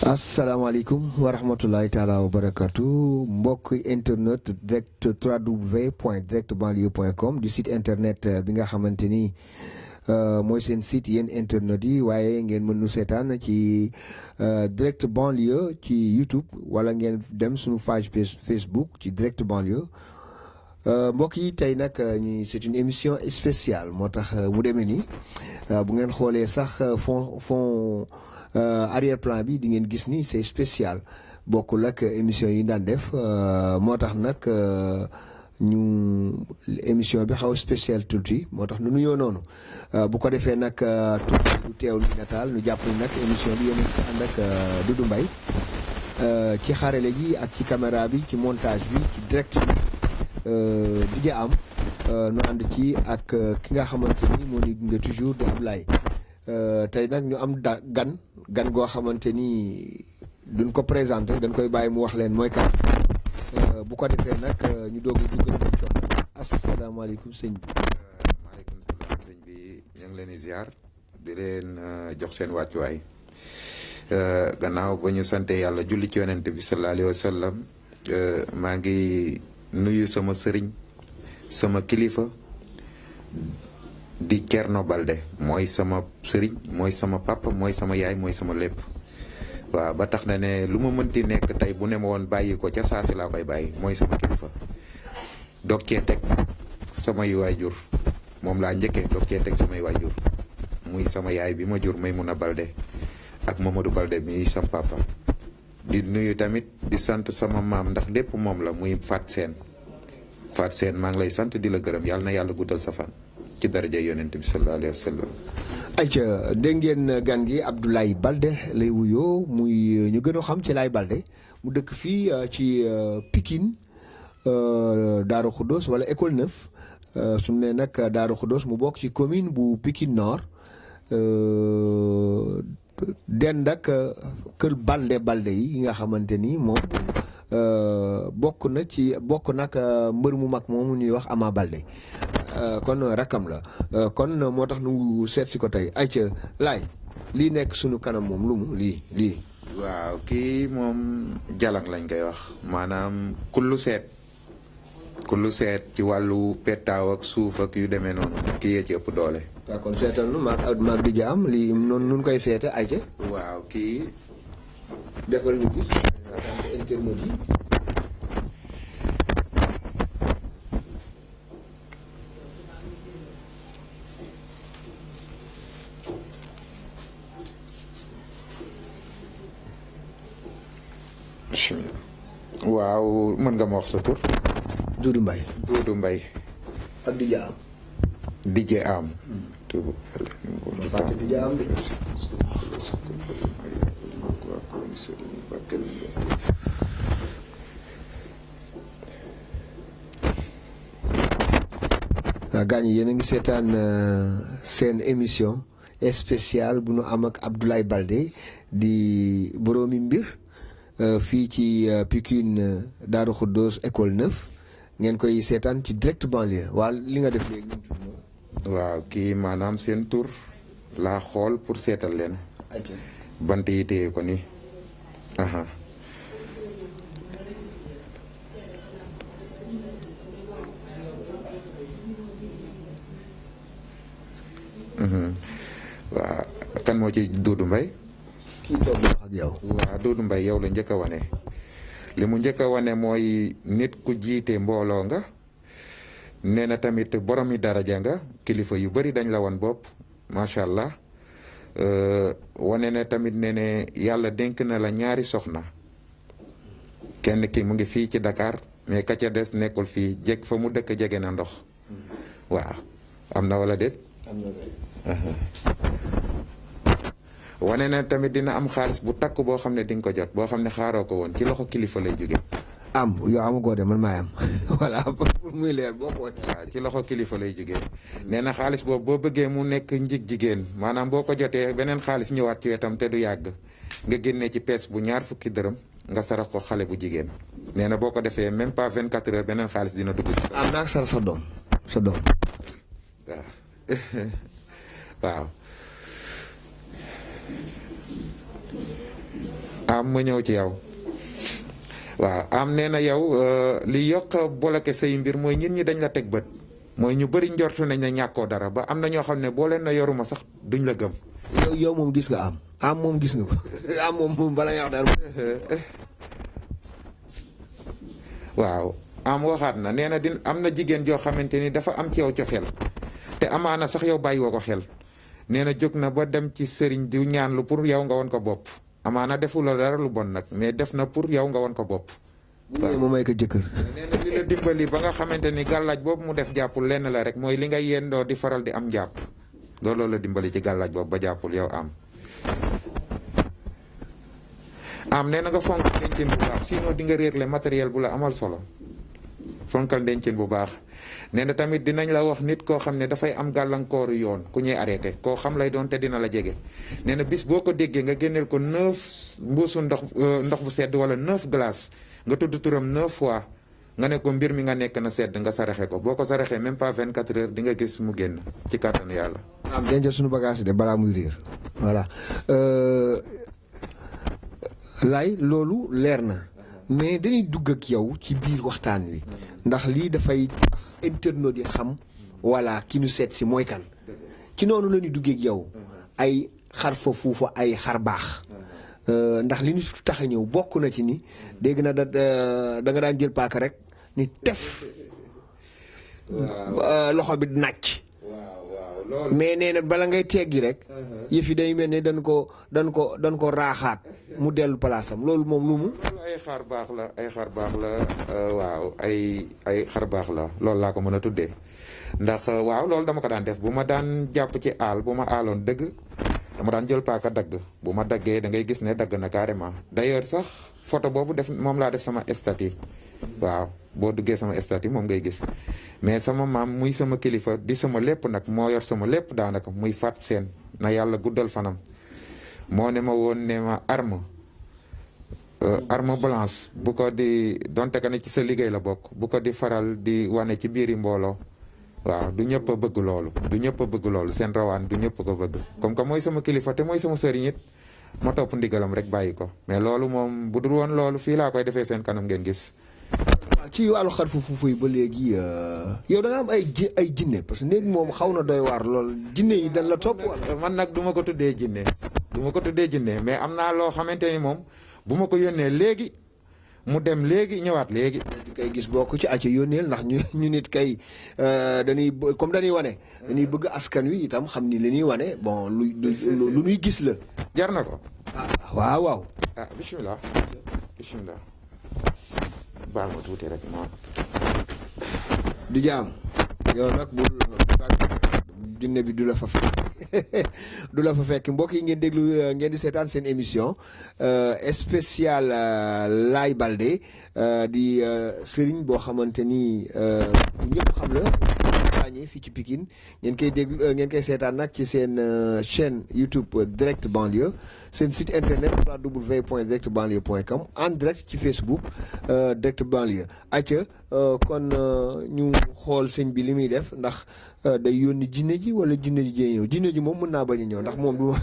asalaamaaleykum wa rahmatulahi taala wa barakatu mbokk internet direct www.directbanlieue.com du site internet bi nga xamante ni mooy seen site yéen internet yi waaye ngeen mën nu seetaan ci direct banlieue ci YouTube wala ngeen dem suñu page Facebook ci direct banlieue mbokk yi tey nag c'est une émission spéciale moo tax mu demee nii bu ngeen xoolee sax fond arrière plan bi di ngeen gis ni c'est spécial bokkul ak émission yi daan def moo tax nag ñu émission bi xaw spécial tuuti moo tax nu nuyoo noonu bu ko defee nag tuuti du teew lu nataal nu jàpp ni nag émission bi yéen a ngi si ànd ak Doudou Mbaye ci xarale gi ak ci caméra bi ci montage bi ci direct bi di am nu ànd ci ak ki nga xamante ni moo ni gunge toujours di Ablaye tey nag ñu am gan goo xamante ni duñ ko présenté dañ koy bàyyi mu wax leen mooy kan bu ko defee nag ñu doog a dugg nañ jox asalaamaaleykum sëñ bi. maaleykum salaam sëñ bi ñu ngi leen di ziar di leen jox seen wàccuwaay gannaaw ba ñu sante yàlla julli ci yonent bi sallallahu alayhi wa sallam maa ngi nuyu sama sëriñ sama kilifa di Thierno Balde mooy sama sëriñ mooy sama papa mooy sama yaay mooy sama lépp waaw ba tax na ne lu ma mënti nekk tey bu ne ma woon bàyyi ko ca saasi laa koy bàyyi mooy sama kilifa doog cee teg samay waajur moom laa njëkkee doog cee teg samay waajur muy sama yaay bi ma jur Maymuna Balde ak Mamadou Balde mi sama papa di nuyu tamit di sant sama maam ndax lépp moom la muy Fat Seen maa ngi lay sant di la gërëm yàlla na yàlla guddal sa fan ci daraja yonent bi sallallahu alayhi wa sallam. ayca dégg ngeen gan gi Abdoulaye Balde lay wuyoo muy ñu gën a xam ci Laye Balde mu dëkk fii ci Pikine Darou Khoudoss wala école 9 su ne nag Darou Khoudoss mu bokk ci commune bu Pikine Nord dend ak kër Balde yi nga xamante ni moom bokk nag mbër mu mag moomu ñuy wax Ama Balde. kon rakam la kon moo tax nu seet si ko tey ayca Laay lii nekk sunu kanam moom lu mu lii waaw kii moom jalang lañ koy wax maanaam kullu seet ci wàllu pettaaw ak suuf ak yu demee noonu kii yee ci ëpp doole. waaw kon seetal nu maag di ja am lii noonu nun koy seete ayca. waaw kii defal ñu gis internet yi. waaw mën nga ma wax sa tur. Doudou Mbaye. Doudou Mbaye. ak Dija Am. Dija Am. Dija Am de. waaw gaañ yéen a ngi seetaan seen émission spéciale bu nu am ak Abdoulaye Balde di boroomi mbir. fii ci Pikine Darou Khoudoss école 9 ngeen koy seetaan ci direct banlieue waa li nga def léegi. waaw kii maanaam seen tur laa xool pour seetal leen. bant yi téye ko nii. waaw kan moo ci Doudou Mbaye. kii toog na ak yow. waaw Doudou Mbaye yow la njëkk a wane li mu njëkk a wane mooy nit ku jiite mbooloo nga nee na tamit boromi daraja nga kilifa yu bari dañ la wan bopp macha allah wane ne tamit ne yàlla dénk na la ñaari soxna kenn ki mu ngi fii ci Dakar mais ka ca des nekkul fii jeg fa mu dëkk jege na ndox waaw am na wala déet. am na wane na tamit dina am xaalis bu takk boo xam ne di nga ko jot boo xam ne xaaroo ko woon ci loxo kilifa lay jóge. am yow amagoo de man maay am voilà pour muy leer boo ko waaw ci loxo kilifa lay jógee nee na xaalis boobu boo bëggee mu nekk jigéen maanaam boo ko jotee beneen xaalis ñëwaat ci wetam te du yàgg nga génnee ci pees bu 20 dërëm nga sarax ko xale bu jigéen nee na boo ko defee même pas 24 heures beneen xaalis dina dugg si. am naa sarax sa doom waaw waaw. am ma ñëw ci yow waaw am nee na yow li yokk bloqué say mbir mooy nit ñi dañ la teg bët mooy ñu bëri njortu nañ ne ñàkkoo dara ba am na ñoo xam ne boo leen na yoruma sax duñ la gëm. yow moom gis nga am moom gis nga ko am moom bala nga wax dara. waaw am waxaat na nee na am na jigéen joo xamante ni dafa am ci yow cofeel te amaana sax yow bàyyi woo ko xel nee na jóg na ba dem ci sëriñ di ñaan lu pour yow nga won ko bopp amaana defuloo dara lu bon nag mais def na pour yow nga won ko bopp. waaw mu may ko jëkkër. nee na li la dimbali ba nga xamante ni gàllaaj boobu mu def jàppul lenn la rek mooy li nga yendoo di faral di am jàpp looloo la dimbali ci gàllaaj boobu ba jàppul yow am nee na nga fonk dencin bu baax sinon di nga réer le matériel bu la amal solo fonkal dencin bu baax nee na tamit dinañ la wax nit koo xam ne dafay am gàllankooru yoon ku ñuy arrêté koo xam lay doon te dina la jege nee na bis boo ko déggee nga génneel ko 9 mbuusu ndox bu sedd wala 9 glace nga tudd turam 9 fois nga ne ko mbir mi nga nekk na sedd nga saraxe ko boo ko saraxee même pas 24 heures di nga gis mu génn ci kàttanu yàlla. am dencal suñu bagage de balaa muy réer voilà. lay loolu leer na mais dañuy dugg ak yow ci biir waxtaan wi ndax lii dafay tax internautes yi xam walla ki ñu seet si mooy kan ci noonu la ñuy duggee ak yow ay xar fa fuufa ay xar baax ndax li ñu tax a ñëw bokk na ci ni dégg na da nga daan jël paaka rek ni tef loxo bi nàcc mais nee na bala ngay teggi rek yëf yi day mel ne dañ ko raaxaat mu dellu palaasam loolu moom lu mu. loolu ay xar baax la waaw ay xar baax la loolu laa ko mën a tuddee ndax waaw loolu dama ko daan def bu ma daan jàpp ci aal bu ma aaloon dëgg dama daan jël paaka dagg bu ma daggee da ngay gis ne dagg na carrément d'ailleurs sax photo boobu moom laa def sama statut waaw boo duggee sama statut moom ngay gis mais sama maam muy sama kilifa di sama lépp nag moo yor sama lépp daanaka muy fat seen na yàlla guddal fanam moo ne ma woon ne ma arme blanche bu ko di donte ka ne ci sa liggéey la bokk bu ko di faral di wane ci biiri mbooloo waaw du ñëpp a bëgg loolu seen rawaan du ñëpp ko bëgg comme que mooy sama kilifa te mooy sama sëriñ it ma topp ndigalam rek bàyyi ko mais loolu moom bu dul woon loolu fii laa koy defee seen kanam ngeen gis. ci wàllu xar fuufu yi ba léegi yow da nga am ay jinne parce que néeg moom xaw na doy waar lool jinne yi dañ la topp wala. man nag du ma ko tuddee jinne mais am naa loo xamante ni moom bu ma ko yónnee léegi mu dem léegi ñëwaat léegi. di koy gis bokk ci àcc yónneel ndax ñu nit kay dañuy wane. dañuy bëgg askan wi itam xam ni li ñuy wane bon lu ñuy gis la. jar na ko. waaw. bisimilah. baal ma tuuti rek ma. du jaam yow nag bul jinne bi du la fa fekk mbokk yi ngeen déglu ngeen di seetaan seen émission spéciale Laye Baldé di sëriñ boo xamante ni ñëpp xam la ràññee fii ci Pikine ngeen koy déglu ngeen koy seetaan nag ci seen chaîne YouTube Direct Banlieue seen site internet www.directbanlieue.com en direct ci Facebook Direct Banlieue acca kon ñu xool sëñ bi li muy def ndax day yónni jinne ji wala jinne ji jee ñëw jinne ji moom mën naa bañ a ñëw ndax moom du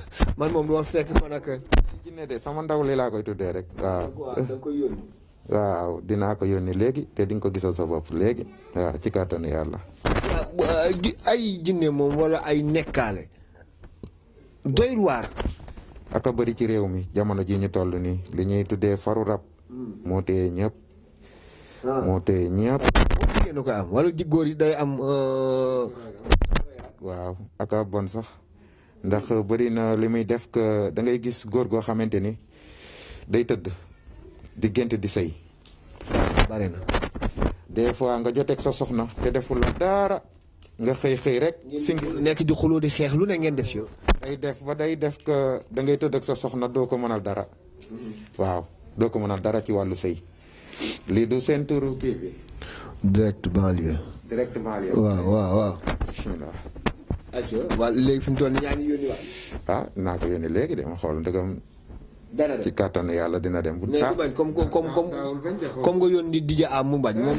ma fekk man ak jinne de sama ndaw li laa koy tuddee rek waaw da koy yónni waaw dinaa ko yónni léegi te di nga ko gisal sa bopp léegi waaw ci kàttanu yàlla ay jinne moom wala ay nekkaale doy waar aka bëri ci réew mi jamono ji ñu toll nii li ñuy tuddee faru rab moo téye ñëpp jigéen ko am wala góor yi day am waaw aka bon sax ndax bëri na li muy def que da ngay gis góor goo xamante ni day tëdd di gént di sëy bari na des fois nga joteeg sa soxna te deful la dara nga xëy rek nekk di xuloo di xeex lu ne ngeen def yow day def que da ngay tëdd ak sa soxna doo ko mënal dara waaw doo ko mënal dara ci wàllu sëy lii du seen turu kii bi Direct Banlieue waaw bismillah waaw léegi fi mu toll nii yaa ngi yónni waat naa ko yónni léegi de ma xool ndegam dana dem ci kàttanu yàlla dina dem bu mais bañ comme nga yónni dija am mu bañ moom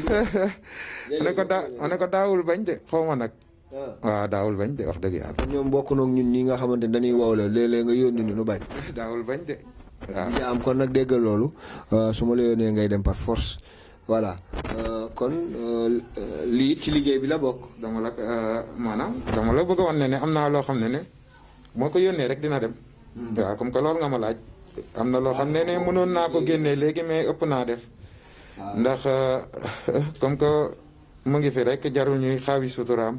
ne ko daawul bañ de xaw ma nag waaw daawul bañ de wax dëgg yàlla ñoom bokk noog ñun ñi nga xamante dañuy wow la léeg-léeg nga yónni ni nu bañ daawul bañ de di am kon nag déggal loolu su ma la yónnee ngay dem par force voilà kon lii ci liggéey bi la bokk. dama la maanaam dama la bëgg a wan ne am naa loo xam ne moo ko yónnee rek dina dem. waaw comme que loolu nga ma laaj. am na loo xam ne mënoon naa ko génnee léegi mais ëpp naa def. ndax comme que mu ngi fi rek jarul ñuy xaawi suturaam.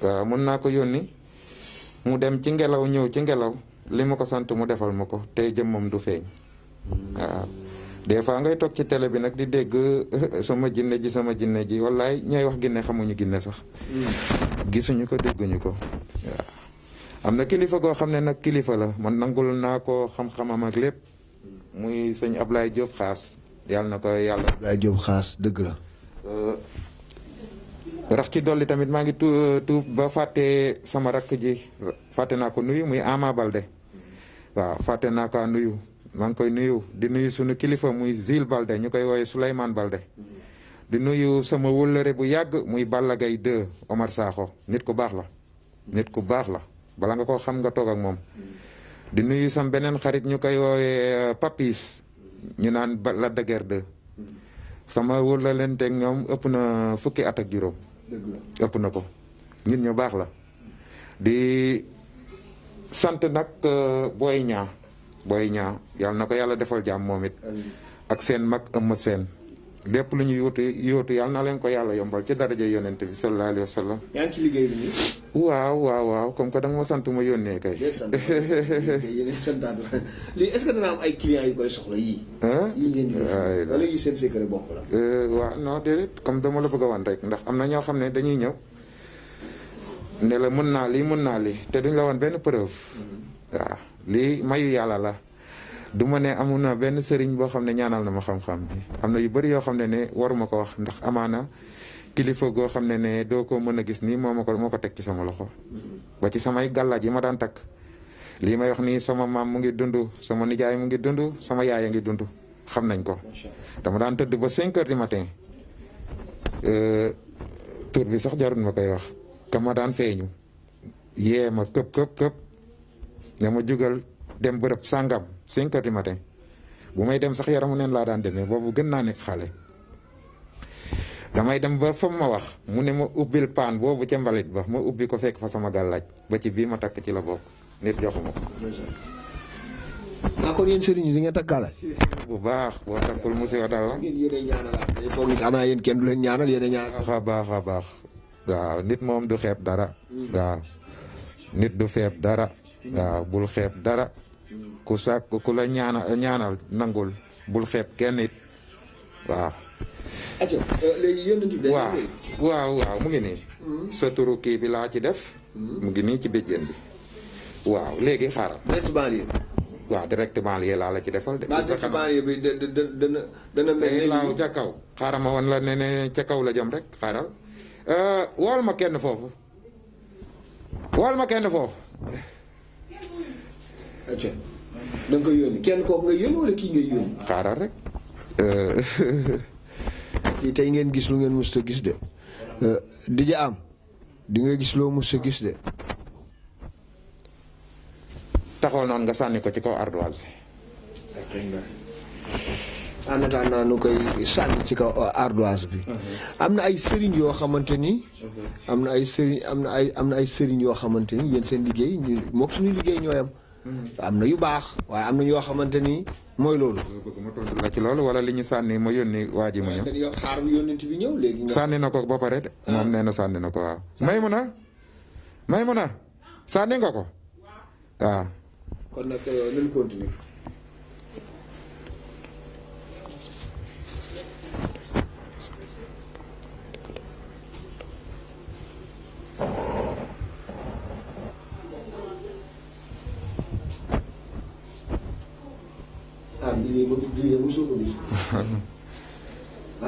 waaw mën naa ko yónni mu dem ci ngelaw ñëw ci ngelaw li ma ko sant mu defal ma ko te jëmmam du feeñ. waaw des fois ngay toog ci télé bi nag di dégg sama jinne ji wallaay ñooy wax ginne xamuñu ginne sax. gisuñu ko dégguñu ko waaw. am na kilifa goo xam ne nag kilifa la man nangul naa ko xam-xamam ak lépp muy sëñ Ablaye Diop xaas yàlla na ko yàlla. Ablaye Diop xaas dëgg la. rax ci dolli tamit maa ngi tuub ba fàtte sama rakk ji fàtte naa ko nuyu muy Ama Balde waaw fàtte naa ko nuyu maa ngi koy nuyu di nuyu sunu kilifa muy Zil Balde ñu koy woowee Souleymane Balde di nuyu sama wëllëre bu yàgg muy Balla Gaye 2 Omar Sakho nit ku baax la nit ku baax la bala nga ko xam nga toog ak moom di nuyu sam beneen xarit ñu koy woowee Papis ñu naan Lac de Guiers 2 sama wëllëlenteeg ñoom ëpp na fukki at ak juróom ëpp na ko nit ñu baax la di sant nag Boy Niang yàlla na ko yàlla defal jàmm moom it ak seen mag ëmma seen lépp lu ñu yóotu yàlla na leen ko yàlla yombal ci daraja yonent bi sallallahu alayhi wa sallam. yaa ngi ci liggéey bi nii. waaw comme que da nga ma sant ma yónnee kay. lii est-ce que dana am ay clients yu koy soxla yii. yii ngeen di def wala yii seen secret bopp la. waaw non déedéet comme dama la bëgg a wan rek ndax am na ñoo xam ne dañuy ñëw ne la mën naa lii te duñ la wan benn preuve. waaw lii mayu yàlla la. du ma ne amu na benn sëriñ boo xam ne ñaanal na ma xam-xam bi am na yu bëri yoo xam ne waruma ko wax ndax amaana kilifa goo xam ne doo ko mën a gis nii moo ko teg ci sama loxo. ba ci samay gàllaaj yi ma daan takk lii may wax nii sama maam mu ngi dund sama nijaay mu ngi dund sama yaay a ngi dund xam nañ ko. dama daan tëdd ba 5 heures du matin tur bi sax jarul ma koy wax ka ma daan feeñu yee ma këp ne ma jugal dem bërëb sàngam 5 heures du matin bu may dem sax yaramu neen laa daan demee boobu gën naa nekk xale. damay dem ba fa ma wax mu ne ma ubbil paan boobu ca mbalit ba ma ubbi ko fekk fa sama gàllaaj ba ci bii ma takk ci la bokk nit joxuma ko. kon yéen sëriñ yi di ngeen takk gàllaaj. bu baax boo takkul musiba dal la. yéen ñaanalaat day foog ni xanaa yéen kenn du leen ñaanal yéen ñaanal. baax waaw nit moom du xeeb dara. waaw nit du xeeb dara. waaw bul xeeb dara. ku la ñaanal nangul bul xeeb kenn it waaw. léegi yónnent bi waaw mu ngi nii. sa turu kii bi laa ci def. mu ngi nii ci béjjén bi. waaw léegi xaaral. direct banlieue. waaw direct banlieue laa la ci defal de. direct banlieue bi dana mel ni laaw ca kaw. xaaral ma wan la ne ca kaw la jëm rek xaaral. wool ma kenn foofu. da nga koy yónni kenn kooku nga yónni wala kii ngay yónni. xaaral rek. kii tey ngeen gis lu ngeen mës a gis de. di am di nga gis loo mës a gis de. taxawal noonu nga sànni ko ci kaw ardoise bi. en attendant nu koy sànni ci kaw ardoise bi. am na ay sëriñ yoo xamante ni. am na ay sëriñ yoo xamante ni yéen seen liggéey ñu moog suñu liggéey ñooyam. am na yu baax waaye am na yoo xamante ni mooy loolu. bëgg ma tontu la ci loolu wala li ñu sànni ma yónni waa ji ma ñëw. dañuy xaar yónnent bi ñëw léegi. sànni na ko ba pare de. moom nee na sànni na ko waaw. Maymuna sànni nga ko waaw. kon nag nañu continuer.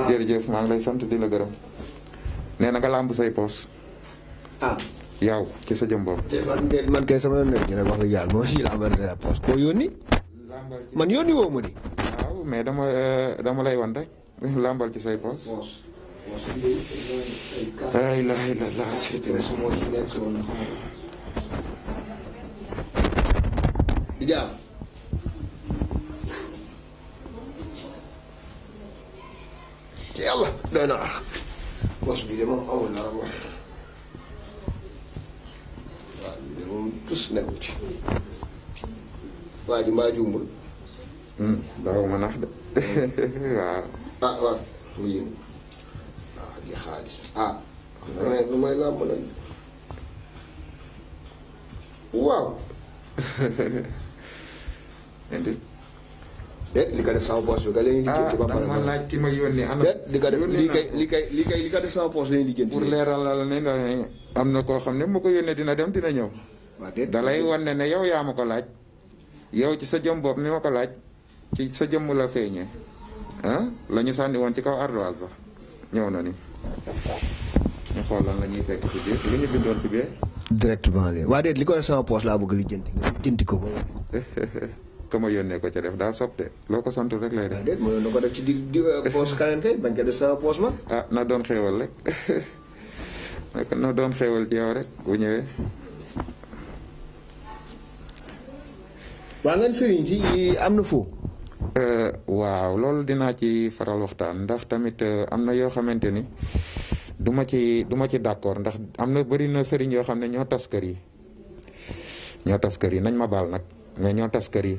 jërëjëf maa ngi lay sant di la gërëm nee na nga làmb say poos. yow ci sa jëm bopp. man kay sama yoon nekk ñu ne wax dëgg yàlla moo si làmbal sa poos koo yónni. man yónni woo ma di. waaw mais dama lay wan rek làmbal ci say poos. ay la di jaam doy na poos bi de moom amul dara moom waaw bi de moom tus nekku ci waa ji mbaa jumbul daaw ma nax de waaw waaw mu yéen waaw di xaalis ne lu may làmb nag waaw indi déet li ko def sama poos bi ka léegi lijjanti ba pare ma laaj ki ma yónni ana déet li ko def li ko def sama poos lañu lijjanti pour leeral la ne am na koo xam ne mu ko yónnee dina dem dina ñëw waaw déet da lay wan ne yow yaa ma ko laaj yow ci sa jëm bopp mi ma ko laaj ci sa jëmm la feeñee la ñu sànni woon ci kaw ardoise ba ñëw na ni ñu xool lan la ñuy fekk ci biir li ñu bindoon ci biir directement léegi waa déet li ko def sama poos laa bëgg lijjanti nga lijjanti ko ba ka ma yónnee ko ca def daa sopte loo ko sant rek lay def déet mënoon na ko def ci di poos kaneen kay bañ ko def sama poos man na doon xéewal rek na doon xéewal ci yow rek bu ñëwee waa ngeen sëriñ si am na foo waaw loolu dinaa ci faral waxtaan ndax tamit am na yoo xamante ni du ma ci d'accord ndax am na bëri na sëriñ yoo xam ne ñoo tas kër yi nañ ma baal nag mais ñoo tas kër yi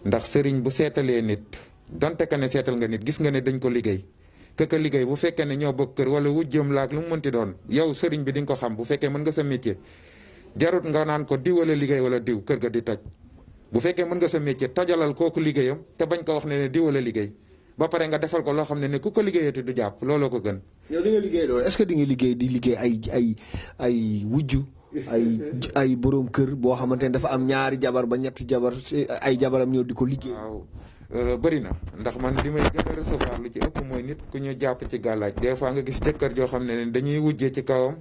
ndax sëriñ bu seetalee nit donte que ne seetal nga nit gis nga ne dañ ko liggéey ka liggéey bu fekkee ne ñoo bokk kër wala wu jëm laak lu mu mënti doon yow sëriñ bi di nga ko xam bu fekkee mën nga sa métier jarut nga naan ko diw wala liggéey wala diw kër ga di toj bu fekkee mën nga sa métier tojalal kooku liggéeyam te bañ ko wax ne diw wala liggéey ba pare nga defal ko loo xam ne ku ko liggéeyati du jàpp looloo ko gën. yow di nga liggéey loolu est-ce que di nga liggéey ay wujju ay borom kër boo xamante ne dafa am ñaari jabar ba ñetti jabar ay jabaram ñëw di ko liggéey. waaw bëri na ndax man li may gën a recevoir lu ci ëpp mooy nit ku ñu jàpp ci gàllaaj des fois nga gis jëkkër joo xam ne dañuy wujjee ci kawam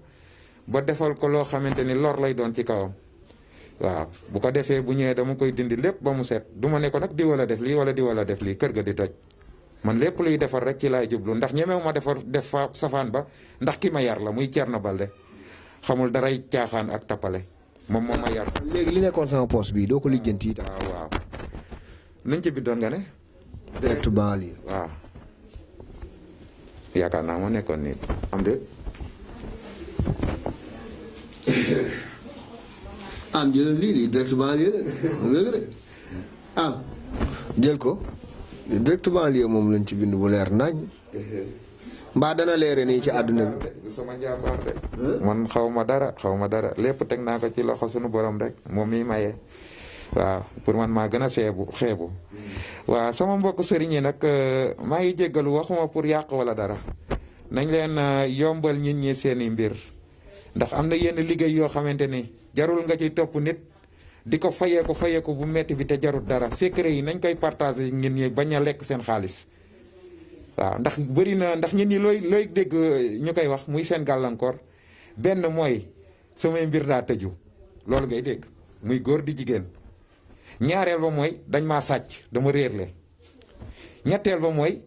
ba defal ko loo xamante ni lor lay doon ci kawam. waaw bu ko defee bu ñëwee dama koy dindi lépp ba mu set du ma ne ko nag di wala def lii wala di wala def lii kër ga di toj man lépp luy defar rek ci laay jublu ndax ñemewu ma def fa safaan ba ndax ki ma yar la muy Thierno Balde xamul daray caaxaan ak tappale moom moo ma yar. léegi li nekkoon sama poste bi doo ko lijjanti itam. waaw nuñ ci bindoon nga ne. direct banlieue. waaw yaakaar naa moo nekkoon nii am de. am jëlal lii direct banlieue la de am jël ko direct banlieue moom lañ ci bind bu leer nañ mbaa dana leere nii ci àdduna bi. du sama njàmbaar de. man xaw ma dara lépp teg naa ko ci loxo sunu borom rek moom mi maye. waaw pour man maa gën a xeebu. waaw sama mbokk sëriñ yi nag maa ngi jéggalu waxuma pour yàq wala dara nañ leen yombal nit ñi seeni mbir ndax am na yenn liggéey yoo xamante ni jarul nga ciy topp nit di ko fayeeku bu metti bi te jarul dara secret yi nañ koy partager nit ñi bañ a lekk seen xaalis. waaw ndax bëri na ndax ñun ñi looy dégg ñu koy wax muy seen gàllankoor benn mooy samay mbir daa tëju loolu ngay dégg muy góor di jigéen ñaareel ba mooy dañ maa sàcc dama réerle ñetteel ba mooy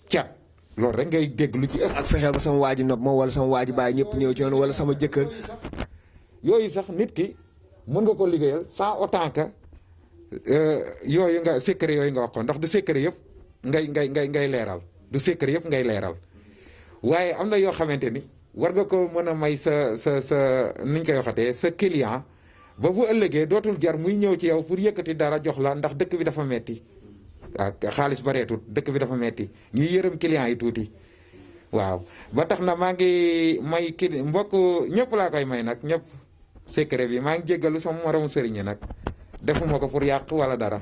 cat loolu rek ngay dégg lu ci ëpp. ak fexeel ba sama waa ji nopp ma wala sama waa ji bàyyi ñëpp ñëw ci yoon wala sama jëkkër. yooyu sax nit ki mën nga ko liggéeyal sans autant que yooyu nga secret yooyu nga wax ko ndax du secret yëpp ngay leeral. du secret yëpp ngay leeral waaye am na yoo xamante ni war nga ko mën a may sa niñ koy waxatee sa client ba bu ëllëgee dootul jar muy ñëw ci yow pour yëkkati dara jox la ndax dëkk bi dafa metti waaw xaalis bareetut dëkk bi dafa metti ñuy yërëm client yi tuuti waaw ba tax na maa ngi may mbokk ñëpp laa koy may nag ñëpp secret bi maa ngi jéggalu sama moromu sëriñ nag defuma ko pour yàq wala dara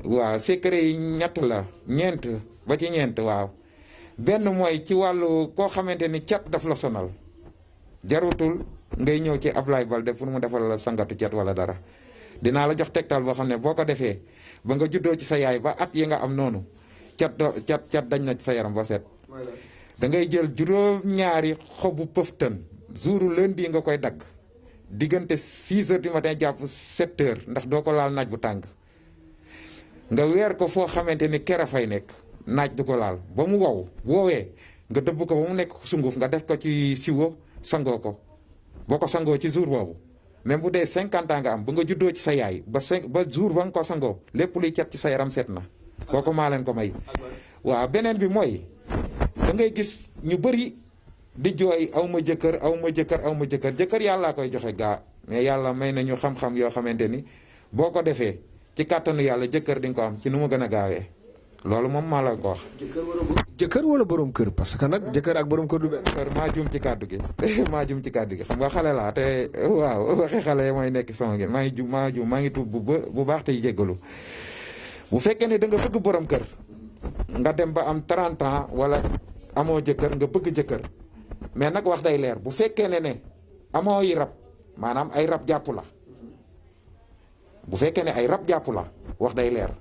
waaw secret yi ñett la ñeent ba ci ñeent waaw benn mooy ci wàllu koo xamante ni cat daf la sonal jarutul ngay ñëw ci Ablaye Balde pour mu defal la sangatu cat wala dara dinaa la jox tegtal boo xam ne boo ko defee ba nga juddoo ci sa yaay ba at yi nga am noonu cat dañ na ci sa yaram ba set da ngay jël juróom-ñaari xobu pëftan jouru lundi nga koy dagg diggante 6 heures du matin jàpp 7 heures ndax doo ko laal naaj bu tàng nga weer ko foo xamante ni kera fay nekk naaj du ko laal ba mu woowee nga dëbb ko ba mu nekk sunguf nga def ko ci siwo sangoo ko boo ko sangoo ci jour boobu même bu dee 50 ans nga am ba nga juddoo ci sa yaay ba jour ba nga ko sangoo lépp luy cat ci sa yaram set na kooku maa leen ko may. waaw beneen bi mooy da ngay gis ñu bëri di jooy aw ma jëkkër aw ma jëkkër aw ma jëkkër jëkkër yàllaa koy joxe gaa mais yàlla may nañu xam-xam yoo xamante ni boo ko defee ci kàttanu yàlla jëkkër di nga ko am ci nu mu gën a gaawee loolu moom maa la ko wax. jëkkër wala borom kër parce que nag jëkkër ak borom kër du benn. maa juum ci kàddu gi maa juum ci kàddu gi xam nga xale laa te waaw waxi xale mooy nekk sama ngeen maa ngi tuub bu baax tey jéggalu bu fekkee ne da nga bëgg borom kër nga dem ba am 30 ans wala amoo jëkkër nga bëgg jëkkër mais nag wax day leer bu fekkee ne amoo yi rab maanaam ay rab jàpp la bu fekkee ne ay rab jàpp la wax day leer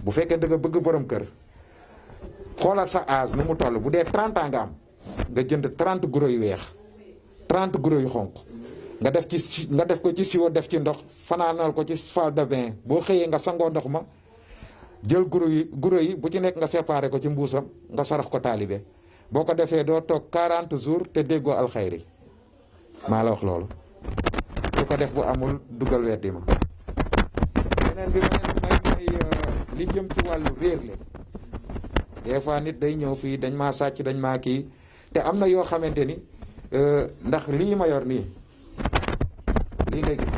bu fekkee da nga bëgg borom kër xoolal sa âge nu mu toll bu dee 30 ans nga am nga jënd 30 guro yu weex 30 guro yu xonq nga def ko ci siwo def ci ndox fanaanal ko ci salle de bain boo xëyee nga sangoo ndox ma jël guro yi bu ci nekk nga séparé ko ci mbuusam nga sarax ko taalibe boo ko defee doo toog 40 jours te déggoo alxayri maa la wax loolu su ko def bu amul dugal weddi ma beneen bi may li jëm ci wàllu réer le des fois nit day ñëw fii dañ maa sàcc dañ maa kii te am na yoo xamante ni ndax lii ma yor nii lii ngay gis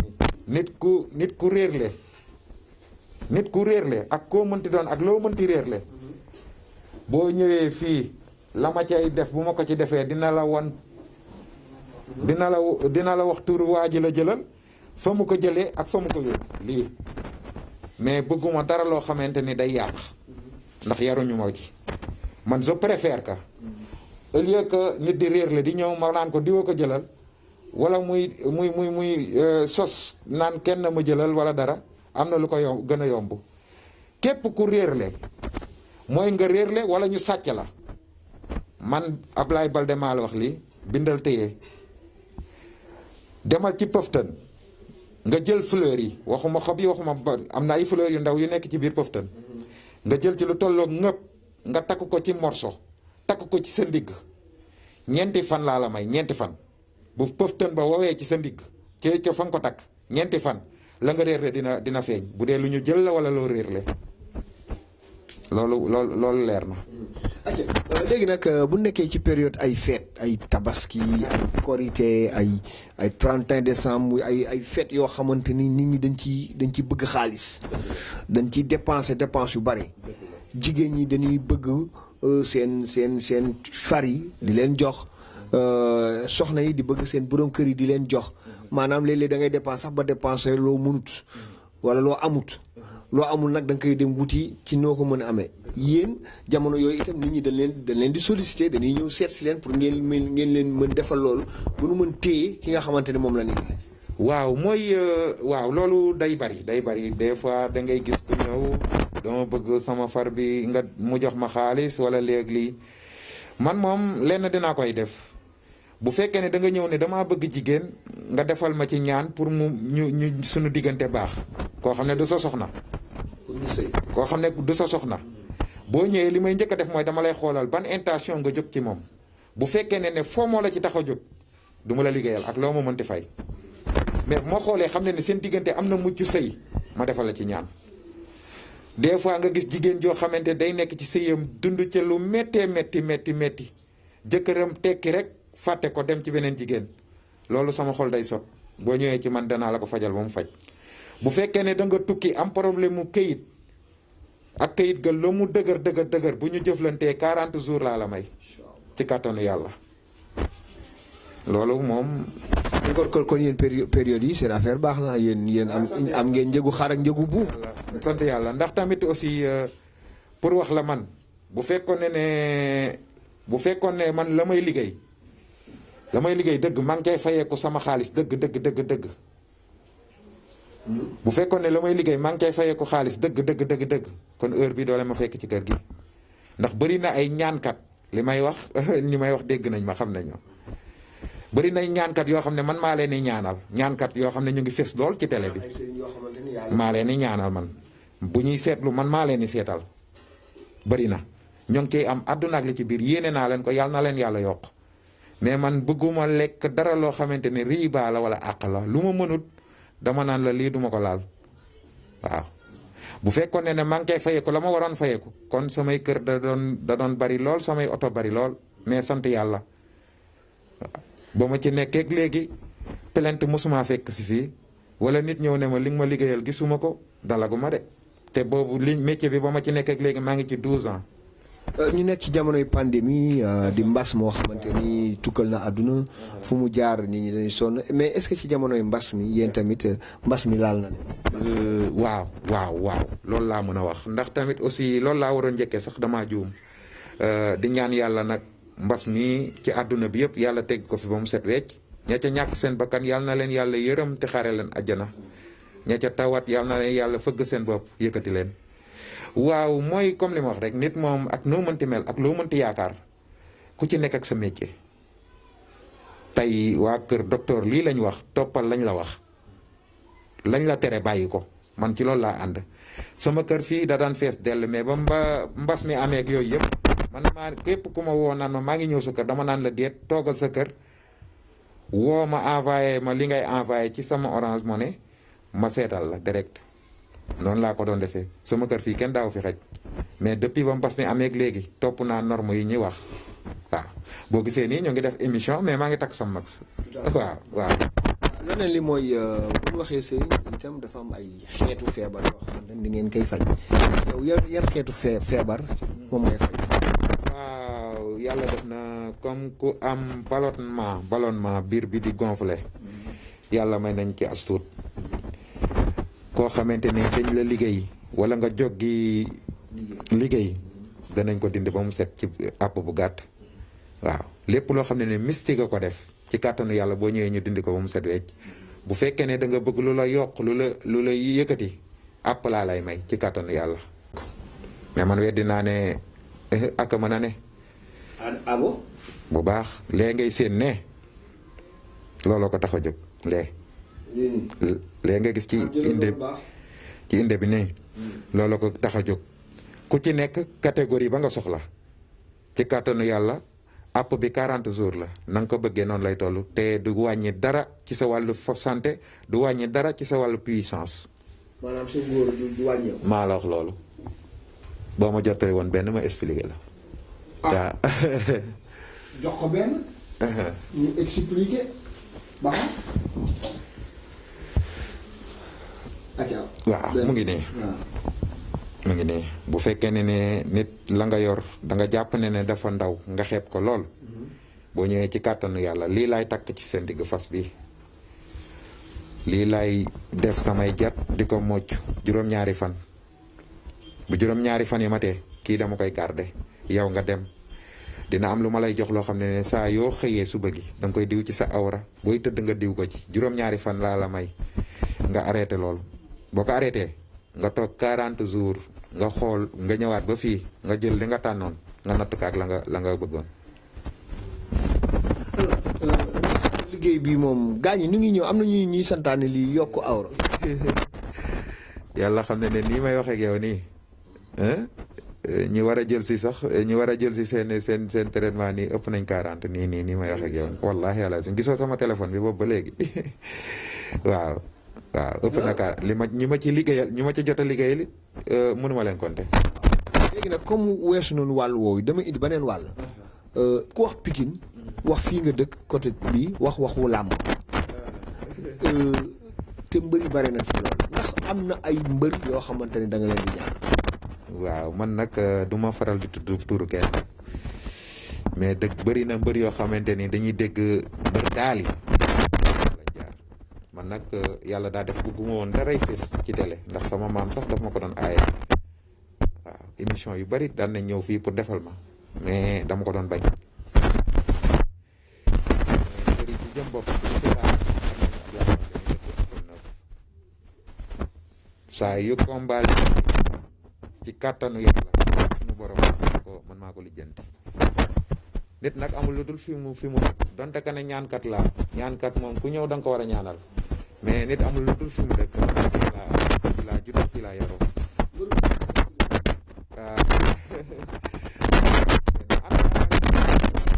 nii nit ku réer le ak koo mënti doon ak loo mënti réer le boo ñëwee fii la ma cay def bu ma ko ci defee dina la wax tur waa ji la jëlal fa mu ko jëlee ak fa mu ko yóbbu lii mais bëgguma dara loo xamante ni day yàq ndax yaruñu ma ci man je préfère que au lieu que nit di réer la di ñëw ma naan ko diwa ko jëlal wala muy sos naan kenn ma jëlal wala dara am na lu ko gën a yomb képp ku réerle mooy nga réerle wala ñu sàcc la man Ablaye Balde maa la wax lii bindal téye demal ci pëftan nga jël fleur yi waxuma xob yi waxuma am na ay fleur yu ndaw yu nekk ci biir pëftan nga jël ci lu tolloog ngëpp nga takk ko ci morso takk ko ci sa ndigg ñeenti fan laa la may ñeenti fan bu pëftan ba woowee ci sa ndigg ci fa nga ko takk ñeenti fan la nga réerle dina feeñ bu dee lu ñu jël la wala loo réerle loolu leer na. léegi nag bu nekkee ci période ay fête ay tabaski ay korité ay 31 décembre ay fête yoo xamante ni nit ñi dañ ci bëgg xaalis dañ ciy dépense yu bari jigéen ñi dañuy bëgg seen far yi di leen jox soxna yi di bëgg seen borom kër yi di leen jox maanaam léeg-léeg da ngay dépense sax ba dépenser loo mënut wala loo amul nag da nga koy dem wuti ci noo ko mën a amee yéen jamono yooyu itam nit ñi dañ leen di solliciter dañuy ñëw seet si leen pour ngeen leen mën defal loolu bu nu mën téye ki nga xamante ne moom la nit ñi. waaw mooy waaw loolu day bari des fois da ngay gis ku ñëw dama bëgg sama far bi mu jox ma xaalis wala léegi lii man moom lenn dinaa koy def bu fekkee ne da nga ñëw ne damaa bëgg jigéen nga defal ma ci ñaan pour ñu suñu diggante baax koo xam ne du sa soxna. koo xam ne du sa soxna boo ñëwee li may njëkk a def mooy dama lay xoolal ban intention nga jóg ci moom bu fekkee ne foo moo la ci tax a jóg du ma la liggéeyal ak loo ma mënti fay mais moo xoolee xam ne seen diggante am na mucc sëy ma defal la ci ñaan. des fois nga gis jigéen joo xamante day nekk ci sëyam dund ca lu méttee métti jëkkëram tekki rek fàtte ko dem ci beneen jigéen loolu sama xol day sot boo ñëwee ci man danaa la ko fajal ba mu faj. bu fekkee ne da nga tukki am problème mu këyit ak këyit ga loo mu dëgër bu ñu jëflantee 40 jours laa la may ci kàttanu yàlla loolu moom. kon yéen période yi seen affaire baax na yéen am ngeen njëgu xar ak njëgu buum. sant yàlla ndax tamit aussi pour wax la man bu fekkoon ne man la may liggéey dëgg maa ngi cay fayeeku sama xaalis dëgg. bu fekkoon ne la may liggéey maa ngi cay fayee ko xaalis dëgg kon heure bi doole ma fekk ci kër gi ndax bëri na ay ñaankat li may wax dégg nañ ma xam nañ ma bëri na ay ñaankat yoo xam ne man maa leen di ñaanal ñaankat yoo xam ne ñu ngi fes lool ci télé bi maa leen di ñaanal man bu ñuy seetlu man maa leen di seetal bëri na ñoo ngi ciy am àdduna ak li ci biir yéene naa leen ko yàlla na leen yàlla yokk mais man bëgguma lekk dara loo xamante ne riba la wala àq la lu ma mënut dama naan la lii duma ko laal waaw bu fekkoon ne maa ngi koy fayeeku la ma waroon fayeeku kon samay kër da doon bari lool samay oto bari lool mais sant yàlla ba ma ci nekkeeg léegi plainte mosuma fekk si fii wala nit ñëw ne ma li nga ma liggéeyal gisuma ko dalaguma de te boobu li métier bi ba ma ci nekkeeg léegi maa ngi ci 12 ans. ñu nekk ci jamonoy pandémie di mbas moo xamante ni tukkal na àdduna fu mu jaar nit ñi dañuy sonn mais est-ce que ci jamonoy mbas mi yéen tamit mbas mi laal na leen. waaw loolu laa mën a wax ndax tamit aussi loolu laa waroon njëkkee sax damaa juum di ñaan yàlla nag mbas mi ci àdduna bi yëpp yàlla teg ko fi ba mu set wecc ña ca ñàkk seen bakkan yàlla na leen yàlla yërëm te xare leen àjjana ña ca tawat yàlla na leen yàlla fëgg seen bopp yëkkati leen. waaw mooy comme li ma wax rek nit moom ak noo mënti mel ak loo mënti yaakaar ku ci nekk ak sa métier tey waa kër docteur lii lañ wax toppal lañ la wax lañ la tere bàyyi ko man ci loolu laa ànd sama kër fii da daan fees dell mais ba mbas mi amee ak yooyu yëpp man maa képp ku ma woo naan ma maa ngi ñëw sa kër dama naan la déet toogal sa kër woo ma envoyé ma li ngay envoyé ci sama Orange Money ma seetal la direct. noonu laa ko doon defee sama kër fii kenn daaw fi xaj mais depuis ba mbas mi amee léegi topp naa norme yi ñuy wax waaw boo gisee nii ñoo ngi def émission mais maa ngi takk sama max. waaw. leneen li mooy bu ñu waxee sëriñ itam dafa am ay xeetu feebar yoo xamante ni ngeen koy faj yow yan xeetu feebar moom ngay faj. waaw yàlla def na comme ku am ballonnement biir bi di gonflé yàlla may nañ ci as tuut koo xamante ne dañ la liggéey wala nga joggi liggéey danañ ko dindi ba mu set ci àpp bu gàtt waaw lépp loo xam ne mystique a ko def ci kàttanu yàlla boo ñëwee ñu dindi ko ba mu set wecc bu fekkee ne da nga bëgg lu la yokk lu la yëkkati àpp laa lay may ci kàttanu yàlla mais man weddi naa ne ak mën a ne bu baax lee ngay seen ne looloo ko tax a jóg lee nga gis ci inde bi ne loolu ko tax a jóg ku ci nekk catégorie ba nga soxla ci kàttanu yàlla app bi 40 jours la na nga ko bëggee noonu lay toll te du wàññi dara ci sa wàllu santé du wàññi dara ci sa wàllu puissance. maanaam sa ngóor du wàññeeku. maa la wax loolu boo ma jottale woon benn ma expliqué la. jox ko benn. ñu expliqué ba waaw mu ngi nii mu ngi nii bu fekkee ne nit la nga yor da nga jàpp ne dafa ndaw nga xeeb ko lool boo ñëwee ci kàttanu yàlla lii laay takk ci seen digg fas bi lii laay def samay jat di ko mocc juróom-ñaari fan bu juróom-ñaari fan yi matee kii dama koy garder yow nga dem dina am lu ma lay jox loo xam ne saa yoo xëyee suba gi da nga koy diw ci sa awra booy tëdd nga diw ko ci juróom-ñaari fan laa la may nga arrêté loolu boo ko arrêté nga toog 40 jours nga xool nga ñëwaat ba fii nga jël li nga tànnoon nga natt ko ak la nga bëggoon. liggéey bi moom gaañu ñu ngi ñëw am na ñuy santaane li yokk awra. yàlla xam ne nii may waxee ak yow nii ñi war a jël si sax ñi war a jël si seen traitement nii ëpp nañ 40 nii may waxee ak yow wallaahi yàlla su gisoo sama téléphone bi boobu ba léegi waaw. waaw ëpp na ka ñi ma ci liggéeyal ñi ma ci jot a liggéeyal mënuma leen compter. léegi nag comme weesu noonu wàll woowu dama indi beneen wàll ku wax Pikine wax fii nga dëkk côté bi waxu làmb te mbër yi bari na fi lool ndax am na ay mbër yoo xamante ne da nga leen di ñaan. waaw man nag du ma faral di tudd turu kenn mais dëgg bëri na mbër yoo xamante ni dañuy dégg mbër daal yi man nag yàlla daa def bëgguma woon daray fés ci télé ndax sama maam sax daf ma ko doon aaye waaw émission yu bari daan nañ ñëw fii pour defal ma mais dama ko doon bañ bëri ci jëm bopp saa yu combat ci kàttanu yàlla suñu borom man maa ko lijjanti nit nag amul lu dul fi mu donte ka ne ñaankat laa ñaankat moom ku ñëw da nga ko war a ñaanal mais nit amul lu dul fi mu dëkk fii laa juddoo fii laa yaroo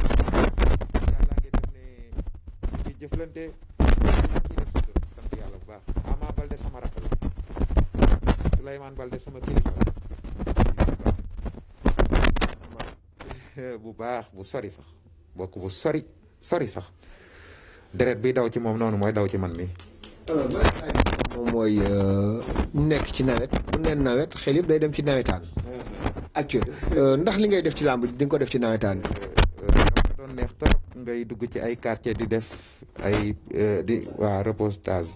yàlla ngi def ne ci jëflante ci def sant yàlla bu baax Ama Baldé sama rakk la Souleymane Balde sama kilifa bu baax bu sori sax bokk bu sori sax deret bi daw ci moom noonu mooy daw ci man mi moom mooy nekk ci nawet bu neen nawet xel yëpp day dem ci nawetaan ak ndax li ngay def ci làmb di nga ko def ci nawetaan bi doon neex trop ngay dugg ci ay quartier di def ay repostage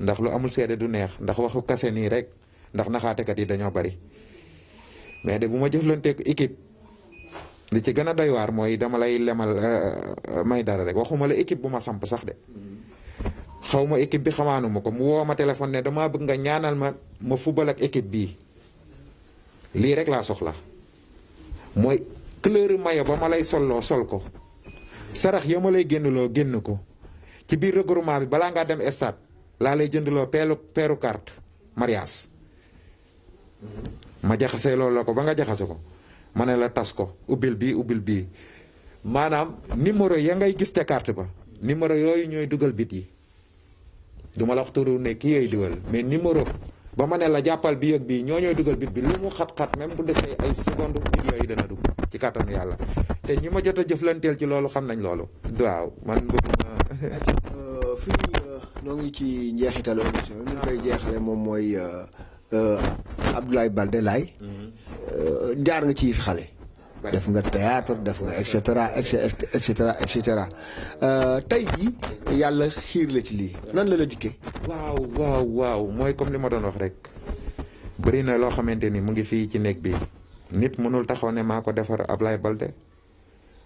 ndax lu amul seede du neex ndax waxu kase nii rek ndax naxaatekat yi dañoo bari mais de bu ma jëflanteeg équipe li ci gën a doy waar mooy dama lay lemal may dara rek waxuma la équipe bu ma samp sax de xaw ma équipe bi xamaanuma ko mu woo ma téléphone ne damaa bëgg nga ñaanal ma football ak équipe bii lii rek laa soxla mooy couleur maillot ba ma lay solloo sol ko sarax ya ma lay génnloo génn ko ci biir regroupement bi balaa ngaa dem stade laa lay jëndloo peeru carte mariage ma jaxase loolu la ko ba nga jaxase ko ma ne la tas ko ubbil bii maanaam numéro ya ngay gis ca carte ba numéro yooyu ñooy dugal bit yi duma la wax turu ne kii yooyu dugal mais numéro ba ma ne la jàppal bi ak bii ñoo ñooy dugal bit bi lu mu xat-xat même bu desee ay seconde bit yooyu dana dugg ci kàttanu yàlla te ñi ma jot a jëflanteel ci loolu xam nañ loolu waaw man bëgguma fii noo ngi ci njeexitalu émission bi ñu koy jeexale moom mooy Abdoulaye Balde Laye jaar nga ci fi xale def nga théâtre def nga et cetera tey jii yàlla xiir la ci lii nan la dikkee waaw mooy comme li ma doon wax rek bëri na loo xamante ni mu ngi fii ci néeg bi nit mënul taxaw ne maa ko defar Abdoulaye Balde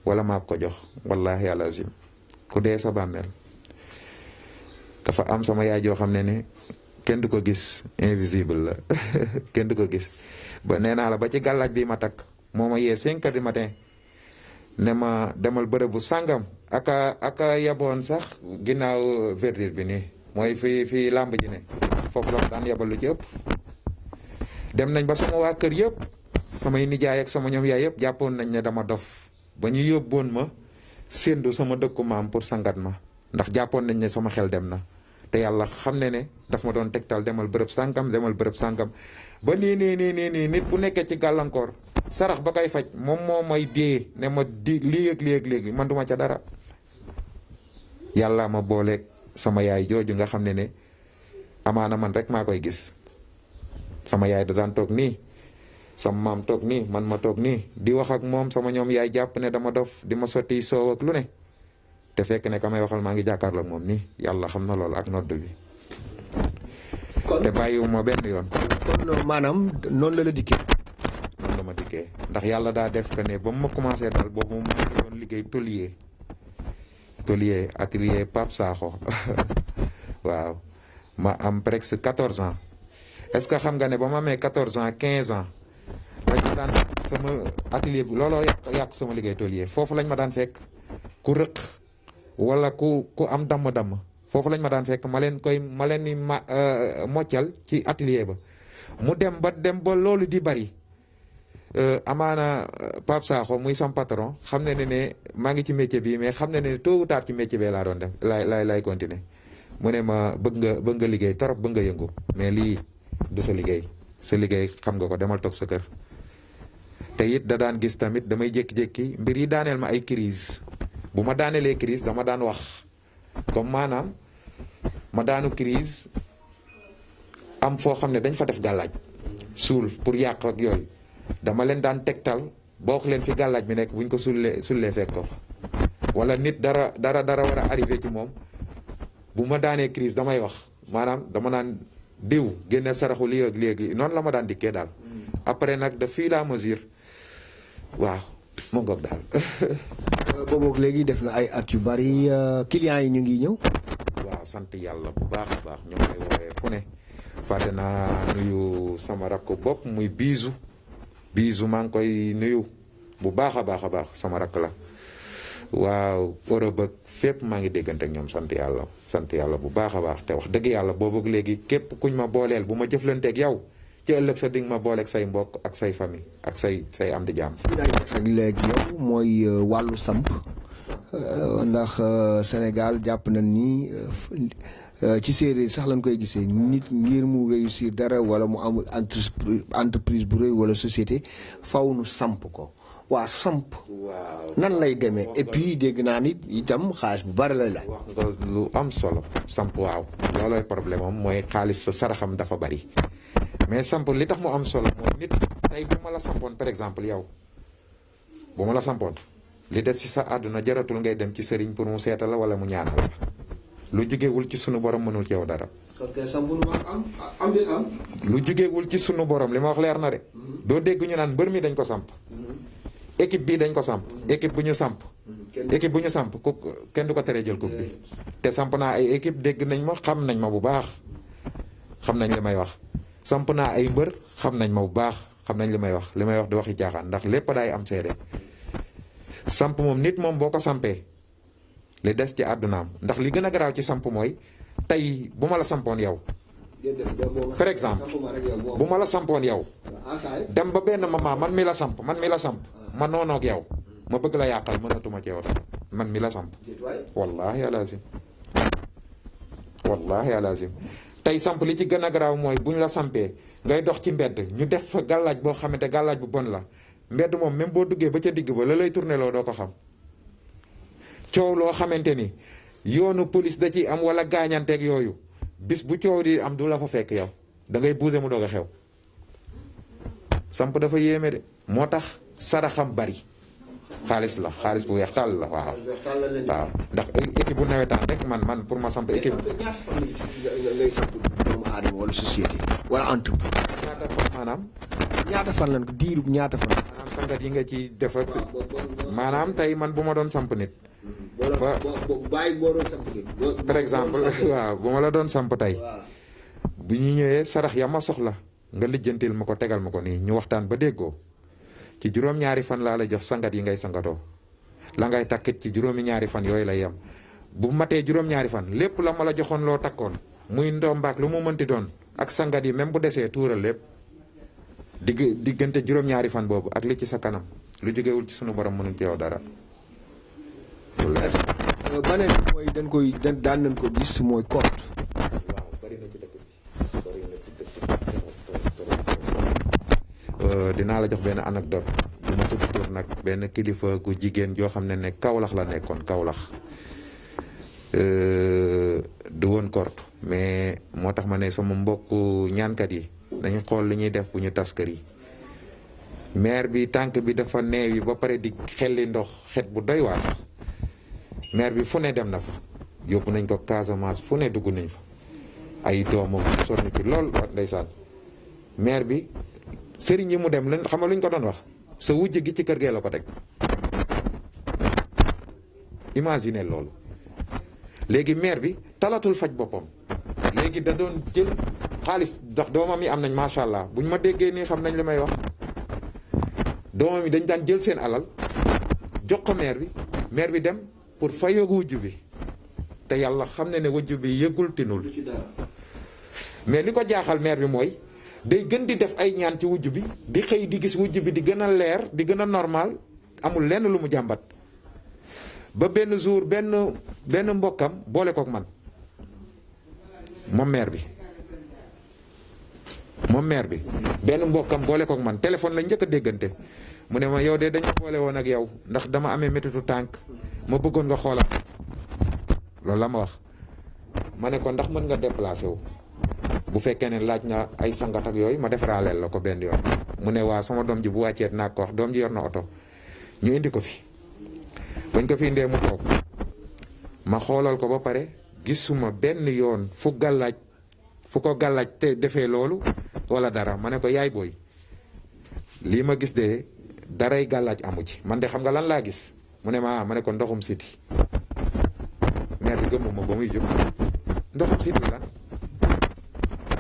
wala maa ko jox wallahi yàlla azim ku dee sa bàmmeel dafa am sama yaay joo xam ne kenn du ko gis invisible la kenn du ko gis ba nee naa la ba ci gàllaaj bi ma takk moo ma yee 5 heures du matin ne ma demal bërëbu sàngam aka yaboon sax ginnaaw verdure bi nii mooy fii làmb ji ne foofu la ma daan yabal lu ci ëpp dem nañ ba sama waa kër yëpp samay nijaay ak sama ñoom yaay yëpp jàppoon nañ ne dama dof ba ñu yóbboon ma séndu sama dëkku maam pour sangat ma ndax jàppoon nañ ne sama xel dem na te yàlla xam ne daf ma doon tegtal demal bërëb sàngam ba nii nit bu nekkee ci gàllankoor sarax ba koy faj moom moo may dee ne ma di léegi man duma ca dara yàlla ma booleeg sama yaay jooju nga xam ne amaana man rek maa koy gis sama yaay da daan toog nii sama maam toog nii man ma toog nii di wax ak moom sama ñoom yaay jàpp ne dama dof di ma sotti soow ak lu ne te fekk ne ka may waxal maa ngi jàkkaarloo ak moom nii yàlla xam na loolu ak nodd bi te bàyyiwuma benn yoon kon maanaam noonu la dikkee noonu la ma dikkee ndax yàlla daa def que ne ba mu ma commencé daal boobu ma ngi doon liggéey tôlier atelier Pape Sakho waaw ma am presque 14 ans est-ce que xam nga ne ba ma amee 14 ans 15 ans lañ ma daan sama atelier bi looloo yàq sama liggéey tôlier foofu lañ ma daan fekk ku rëq wala ku am damm-damm foofu lañ ma daan fekk ma leen ni moccal ci atelier ba mu dem ba loolu di bari amaana Pape Sakho muy sam patron xam ne maa ngi ci métier bi mais xam ne tôt ou tard ci métier bee laa doon def lay continuer mu ne ma bëgg nga liggéey torop bëgg nga yëngu mais lii du sa liggéey xam nga ko demal toog sa kër te it da daan gis tamit damay jékki-jékki mbir yi daaneel ma ay crise bu ma daanelee crise dama daan wax comme maanaam ma daanu crise am foo xam ne dañ fa def gàllaaj suul pour yàq ak yooyu dama leen daan tegtal boo wax leen fi gàllaaj bi nekk buñ ko sullee fekk ko fa wala nit dara war a arrivé ci moom bu ma daanee crise damay wax maanaam dama naan diw génneel saraxu lii ak léegi noonu la ma daan dikkee daal après nag de fur et à mesure waaw mu ngoog daal boobu léegi def na ay at yu bari clients yi ñu ngi ñëw waaw sant yàlla bu baax a baax ñoo may woowee fu ne fàtte naa nuyu sama rakk bopp muy biisu maa ngi koy nuyu bu baax a baax sama rakk la waaw Europe ak fépp maa ngi déggante ak ñoom sant yàlla bu baax a baax te wax dëgg yàlla boobu léegi képp kuñ ma booleel bu ma jëflanteeg yow ci ëllëg sa ding ma booleeg say mbokk ak say famille ak say am di jàmm. ak léegi yow mooy wàllu samp ndax Sénégal jàpp nañ ni ci séeréer sax lañ koy gisee nit ngir mu réussir dara wala mu am entreprise bu rëy wala société faw nu samp ko waa samp nan lay demee et puis dégg naa nit itam xaalis bu bari lay laaj. wax nga lu am solo samp waaw loolooy problème am mooy xaalis saraxam dafa bari mais samp li tax mu am solo mooy nit tey bu ma la sampoon par exemple yow bu ma la sampoon li des ci sa àdduna jaratul ngay dem ci sëriñ pour mu seetal la wala mu ñaanal la lu jugewul ci sunu borom mënul ci yow dara. lu jugewul ci sunu borom li ma wax leer na de. doo dégg ñu naan mbër mi dañ ko samp. équipe bii dañ ko samp équipe bu ñu samp. équipe bu ñu samp ku kenn du ko teree jël coupe bi. te samp naa ay équipe dégg nañ ma xam nañ ma bu baax xam nañ li may wax. samp naa ay mbër xam nañ ma bu baax xam nañ li may wax di waxi jaaxaan ndax lépp daay am seede. samp moom nit moom boo ko sampee li des ci àddunaam ndax li gën a garaaw ci samp mooy tey bu ma la sampoon yow. par exemple bu ma la sampoon yow. dem ba benn moment man mi la samp ma noonoog yow ma bëgg la yàqal mënatuma ci yow dara man mi la samp. wallaahi alazim wallaahi alazim tey samp li ci gën a garaaw mooy buñ la sampee ngay dox ci mbedd ñu def fa gàllaaj boo xamante gàllaaj bu bon la mbedd moom même boo duggee ba ca digg ba la lay tourné loo doo ko xam. coow loo xamante ni yoonu police da ciy am wala gaañanteeg yooyu bis bu coow di am du la fa fekk yow da ngay buuse mu doog a xew. samp dafa yéeme de moo tax saraxam bari xaalis la xaalis bu weex tàll la waaw. waaw ndax équipe bu nawetaan rek man pour ma samp équipe. ngay samp doomu aadama wala société wala entreprise. ñaata fan maanaam. ñaata fan lan ko diirub ñaata fan. maanaam sangat yi nga ci def ak maanaam tey man bu ma doon samp nit. bàyyi boo doon samp nit. par exemple waaw bu ma la doon samp tey. bu ñu ñëwee sarax ya ma soxla nga lijjantil ma ko tegal ma ko nii ñu waxtaan ba déggoo ci juróom-ñaari fan laa la jox sangat yi ngay sangatoo la ngay takkit ci juróomi-ñaari fan yooyu lay yem bu matee juróom-ñaari fan lépp la ma la joxoon loo takkoon muy ndombaak lu mu mënti doon ak sangat yi même bu desee tuural lépp diggante juróom-ñaari fan boobu ak li ci sa kanam lu jógewul ci sunu borom mënul ci yow dara. baneen mooy daan nañ ko gis mooy compte. waaw bari na ci dëkk bi dinaa la jox benn anecdote bu ma tudd tur nag benn kilifa gu jigéen joo xam ne Kaolack la nekkoon Kaolack du woon kort mais moo tax ma ne sama mbokku ñaankat yi dañu xool li ñuy def bu ñu tas kër yi maire bi tànk bi dafa neew yi ba pare di xelli ndox xet bu doy waar maire bi fu ne dem na fa yóbbu nañ ko Casamance fu ne dugg nañ fa ay doomam sonn ci lool ndeysaan maire bi sëriñ yi mu dem lan xam nga lu ñu ko doon wax sa wujj gi ci kër gee la ko teg imagine loolu léegi maire bi talatul faj boppam léegi da doon jël xaalis ndax doomam yi am nañ macha allah buñ ma déggee nii xam nañ li may wax doomam yi dañ daan jël seen alal jox ko maire bi dem pour fayoo wujj bi te yàlla xam ne wujj bi yëgul tinul mais li ko jaaxal maire bi mooy day gën di def ay ñaan ci wujj bi di xëy di gis wujj bi di gën a leer di gën a normal amul lenn lu mu jàmbat ba benn jour benn mbokkam boole kook man moom maire bi benn mbokkam boole kook man téléphone lañ njëkk a déggante mu ne ma yow de dañu boole woon ak yow ndax dama amee métitu tànk ma bëggoon nga xoolal loolu la ma wax ma ne ko ndax mën nga déplacé wu bu fekkee ne laaj na ay sangat ak yooyu ma defaraaleel la ko benn yoon mu ne waa sama doom ji bu wàcceet naa ko wax doom ji yor na oto ñu indi ko fi bañ ko fi indee mu toog ma xoolal ko ba pare gisuma benn yoon fu ko gàllaaj te defee loolu wala dara ma ne ko yaay booy lii ma gis de daray gàllaaj amu ci man de xam nga lan laa gis mu ne ma ne ko ndoxum siti maire bi gëmuma ba muy jóg ndoxum siti lan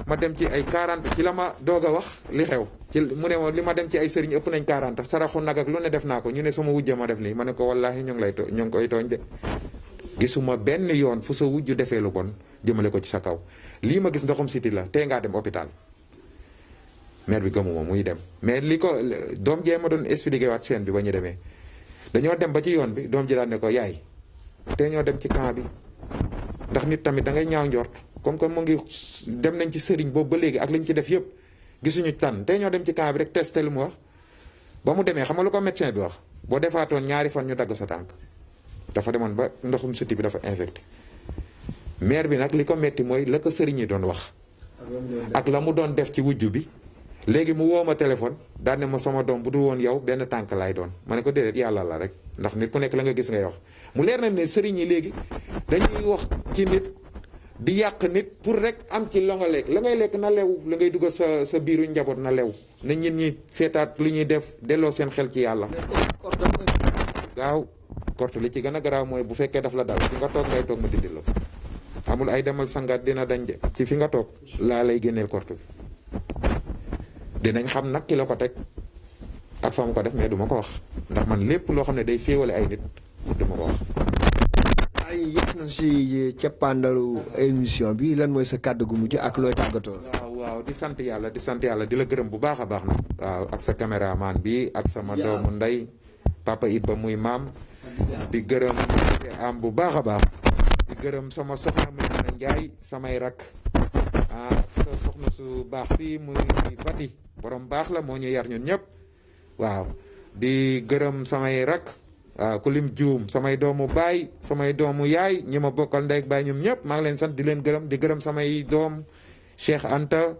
ma dem ci ay 40 ci la ma doog a wax li xew ci mu ne ma li ma dem ci ay sëriñ ëpp nañ 40 saraxu nag ak lu ne def naa ko ñu ne sama wujja ma def lii ma ne ko wallaahi ñoo ngi koy tooñ de gisuma benn yoon fu sa wujju defee lu bon jëmale ko ci sa kaw lii ma gis ndoxum siti la tey ngaa dem hôpital maire bi gëmuma muy dem mais li ko doom jee ma doon expliqué waat scène bi ba ñu demee dañoo dem ba ci yoon bi doom ji daan ne ko yaay te ñoo dem ci camp bi ndax nit tamit da ngay ñaaw njort comme que mu ngi dem nañ ci sëriñ boobu ba léegi ak lañ ci def yëpp gisuñu tànn te ñoo dem ci camp bi rek testé lu mu wax ba mu demee xam nga lu ko médecin bi wax boo defaatoon ñaari fan ñu dagg sa tànk dafa demoon ba ndoxum siti bi dafa infecté maire bi nag li ko metti mooy la ko sëriñ yi doon wax ak la mu doon def ci wujju bi léegi mu woo ma téléphone daan ne ma sama doom bu dul woon yow benn tànk laay doon ma ne ko déedéet yàlla la rek ndax nit ku nekk la nga gis ngay wax mu leer na ne sëriñ yi léegi dañuy wax ci nit di yàq nit pour rek am ci la nga lekk la ngay lekk na lew la ngay dugal sa biiru njaboot na lew na nit ñi seetaat lu ñuy def delloo seen xel ci yàlla gaaw korte li ci gën a garaaw mooy bu fekkee daf la dal fi nga toog ngay toog ma dindil la amul ay demal sangaat dina dañ de ci fi nga toog laa lay génneel korte bi dinañ xam nag ki la ko teg ak fa mu ko def mais du ma ko wax ndax man lépp loo xam ne day féewale ay nit du ma ko wax. ay yegg na si cappaandalu émission bi lan mooy sa kàddu gu mujj ak looy tàggatoo. waaw di sant yàlla di la gërëm bu baax a baax nag. waaw ak sa caméraman bi ak sama doomu ndey papa it ba muy maam di gërëm am bu baax a baax di gërëm sama soxna Medina Njaay samay rak sa soxna su baax si muy Fati borom baax la moo ñu yar ñun ñëpp waaw di gërëm samay rak waaw ku lim juum samay doomu baay samay doomu yaay ñi ma bokkal ndey ak baay ñoom ñëpp maa ngi leen sant di leen gërëm di gërëm samay doom Cheikh Anta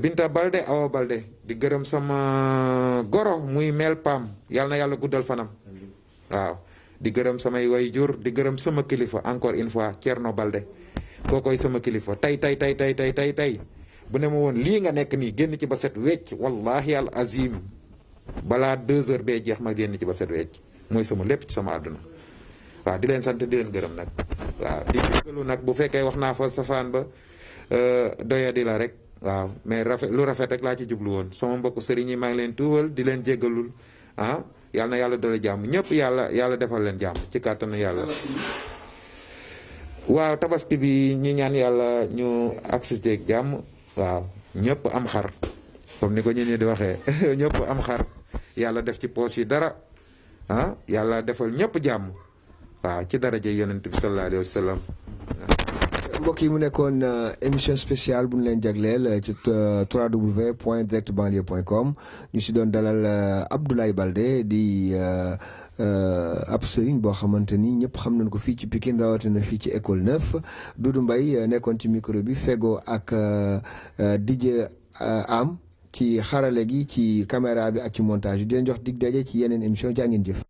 Binta Balde Awa Balde di gërëm sama goro muy mel Pam yàlla na yàlla guddal fanam waaw di gërëm samay waajur di gërëm sama kilifa encore une fois Thierno Balde kookoy sama kilifa tey bu ne ma woon lii nga nekk nii génn ci ba set wecc wallahi al azim balaa 2 heures bee jeex ma génn ci ba set wecc mooy sama lépp ci sama àdduna waaw di leen sant di leen gërëm nag waaw di jégalu nag bu fekkee wax naa fa safaan ba doyadi la rek waaw mais lu rafet rek laa ci jublu woon sama mbokk sëriñ yi maa ngi leen tuubal di leen jégalul yàlla na yàlla doole jàmm ñëpp yàlla defal leen jàmm ci kàttanu yàlla. waaw tabaski bi ñi ñaan yàlla ñu agsi ceeg jàmm waaw ñëpp am xar comme ni ko ñu di waxee ñëpp am xar yàlla def ci poos yi dara yàlla defal ñëpp jàmm waaw ci daraja yonent bi sallallahu alayhi wa sallam. mbokk yi mu nekkoon émission spéciale bu ñu leen jagleel ci www.directbanlieue.com ñu si doon dalal Abdoulaye Baldé di ab sëriñ boo xamante ni ñëpp xam nañ ko fii ci Pikine rawatina fii ci école 9 Doudou Mbaye nekkoon ci micro bi fegoo ak DJ Am ci xarale gi ci caméra bi ak ci montage bi di leen jox dig daje ci yeneen émission jaa ngeen jëf.